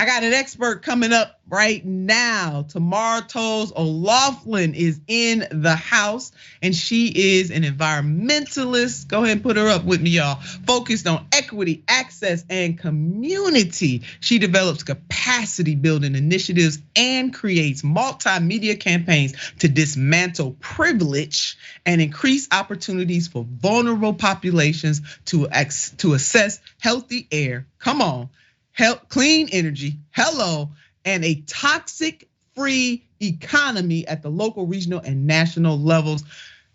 I got an expert coming up right now. Tamara Toles O'Loughlin is in the house, and she is an environmentalist. Go ahead and put her up with me, y'all. Focused on equity, access, and community. She develops capacity building initiatives and creates multimedia campaigns to dismantle privilege and increase opportunities for vulnerable populations to assess healthy air. Come on. Clean energy, hello, and a toxic-free economy at the local, regional, and national levels.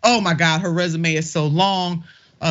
Oh my God, her resume is so long.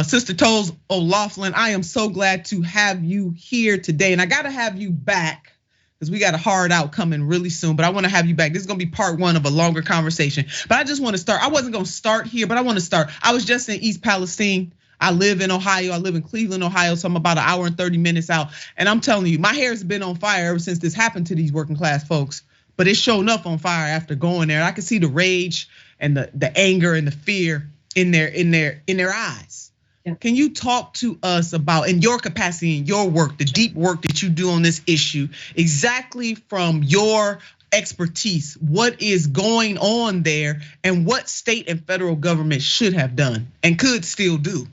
Sister Toles O'Loughlin, I am so glad to have you here today. And I gotta have you back because we got a hard out coming really soon, but I wanna have you back. This is gonna be part one of a longer conversation. But I just wanna start, I wasn't gonna start here, but I wanna start. I was just in East Palestine. I live in Ohio, I live in Cleveland, Ohio, so I'm about an hour and 30 minutes out. And I'm telling you, my hair's been on fire ever since this happened to these working class folks. But it's shown up on fire after going there. I can see the rage and the anger and the fear in their eyes. Yeah. Can you talk to us about, in your capacity, in your work, the deep work that you do on this issue, exactly from your expertise, what is going on there and what state and federal government should have done and could still do?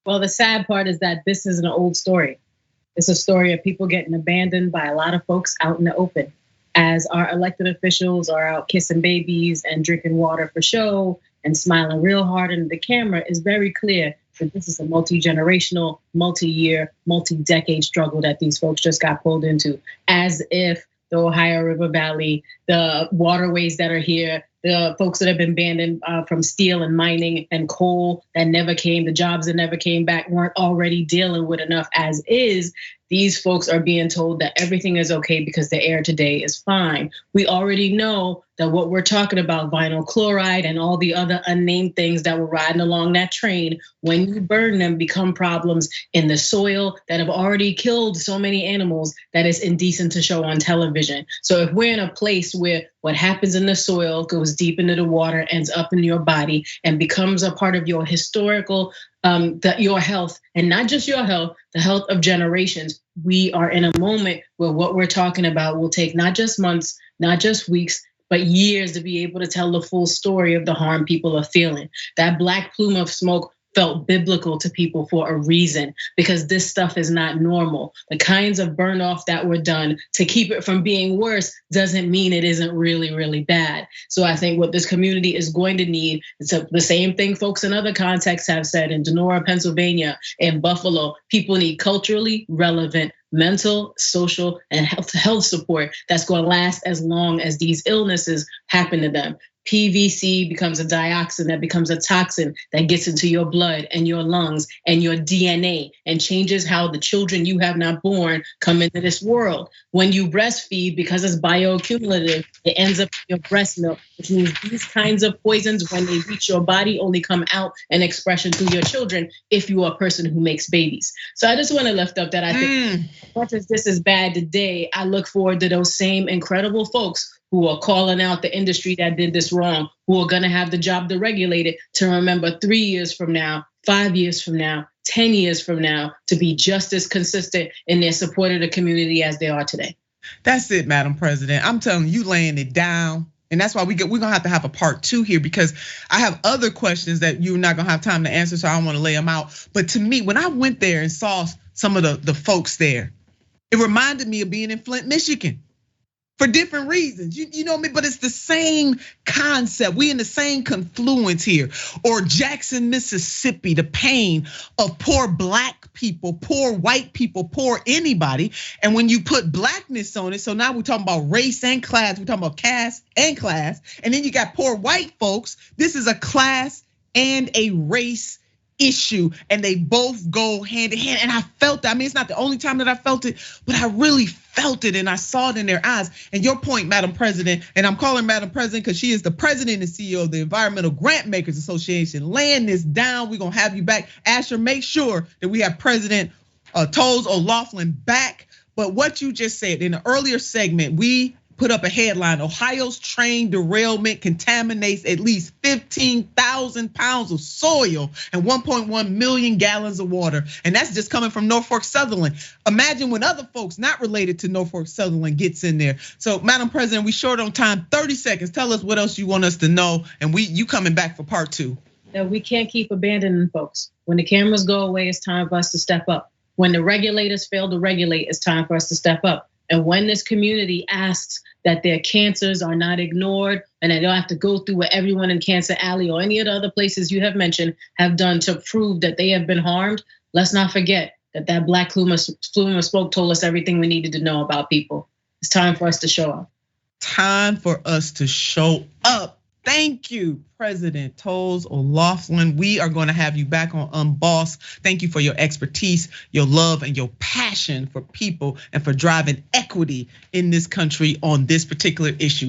Well, the sad part is that this is an old story. It's a story of people getting abandoned by a lot of folks out in the open. As our elected officials are out kissing babies and drinking water for show and smiling real hard into the camera, it's very clear that this is a multi-generational, multi-year, multi-decade struggle that these folks just got pulled into. As if the Ohio River Valley, the waterways that are here, the folks that have been abandoned from steel and mining and coal that never came, the jobs that never came back weren't already dealing with enough as is. These folks are being told that everything is okay because the air today is fine. We already know that what we're talking about, vinyl chloride and all the other unnamed things that were riding along that train, when you burn them, become problems in the soil that have already killed so many animals that it's indecent to show on television. So if we're in a place where what happens in the soil goes deep into the water, ends up in your body, and becomes a part of your historical, your health, and not just your health, the health of generations, we are in a moment where what we're talking about will take not just months, not just weeks, but years to be able to tell the full story of the harm people are feeling. That black plume of smoke felt biblical to people for a reason, because this stuff is not normal. The kinds of burn off that were done to keep it from being worse doesn't mean it isn't really, really bad. So I think what this community is going to need is the same thing folks in other contexts have said in Denora, Pennsylvania, in Buffalo. People need culturally relevant mental, social, and health support that's going to last as long as these illnesses happen to them. PVC becomes a dioxin that becomes a toxin that gets into your blood and your lungs and your DNA and changes how the children you have not born come into this world. When you breastfeed, because it's bioaccumulative, it ends up in your breast milk, which means these kinds of poisons, when they reach your body, only come out in expression through your children if you are a person who makes babies. So I just want to lift up that I think as much as this is bad today, I look forward to those same incredible folks who are calling out the industry that did this wrong, who are gonna have the job to regulate it, to remember 3 years from now, 5 years from now, 10 years from now, to be just as consistent in their support of the community as they are today. That's it, Madam President. I'm telling you, laying it down. And that's why we're gonna have a part 2 here, because I have other questions that you're not gonna have time to answer, so I don't wanna lay them out. But to me, when I went there and saw some of the folks there, it reminded me of being in Flint, Michigan. For different reasons, you know me, but it's the same concept. We in the same confluence here. Or Jackson, Mississippi, the pain of poor black people, poor white people, poor anybody. And when you put blackness on it, so now we're talking about race and class, we're talking about caste and class. And then you got poor white folks. This is a class and a race issue, and they both go hand in hand. And I felt that. I mean, it's not the only time that I felt it, but I really felt it, and I saw it in their eyes. And your point, Madam President, and I'm calling Madam President because she is the president and CEO of the Environmental Grant Makers Association, laying this down. We're gonna have you back. Asher, make sure that we have President Toles O'Loughlin back. But what you just said in the earlier segment, we put up a headline: Ohio's train derailment contaminates at least 15,000 pounds of soil and 1.1 million gallons of water. And that's just coming from Norfolk Southern. Imagine when other folks not related to Norfolk Southern gets in there. So, Madam President, we short on time, 30 seconds. Tell us what else you want us to know, and you coming back for part 2. That we can't keep abandoning folks. When the cameras go away, it's time for us to step up. When the regulators fail to regulate, it's time for us to step up. And when this community asks that their cancers are not ignored and they don't have to go through what everyone in Cancer Alley or any of the other places you have mentioned have done to prove that they have been harmed, let's not forget that black plume of smoke told us everything we needed to know about people. It's time for us to show up. Time for us to show up. Thank you, President Toles O'Loughlin. We are going to have you back on Unbossed. Thank you for your expertise, your love, and your passion for people and for driving equity in this country on this particular issue.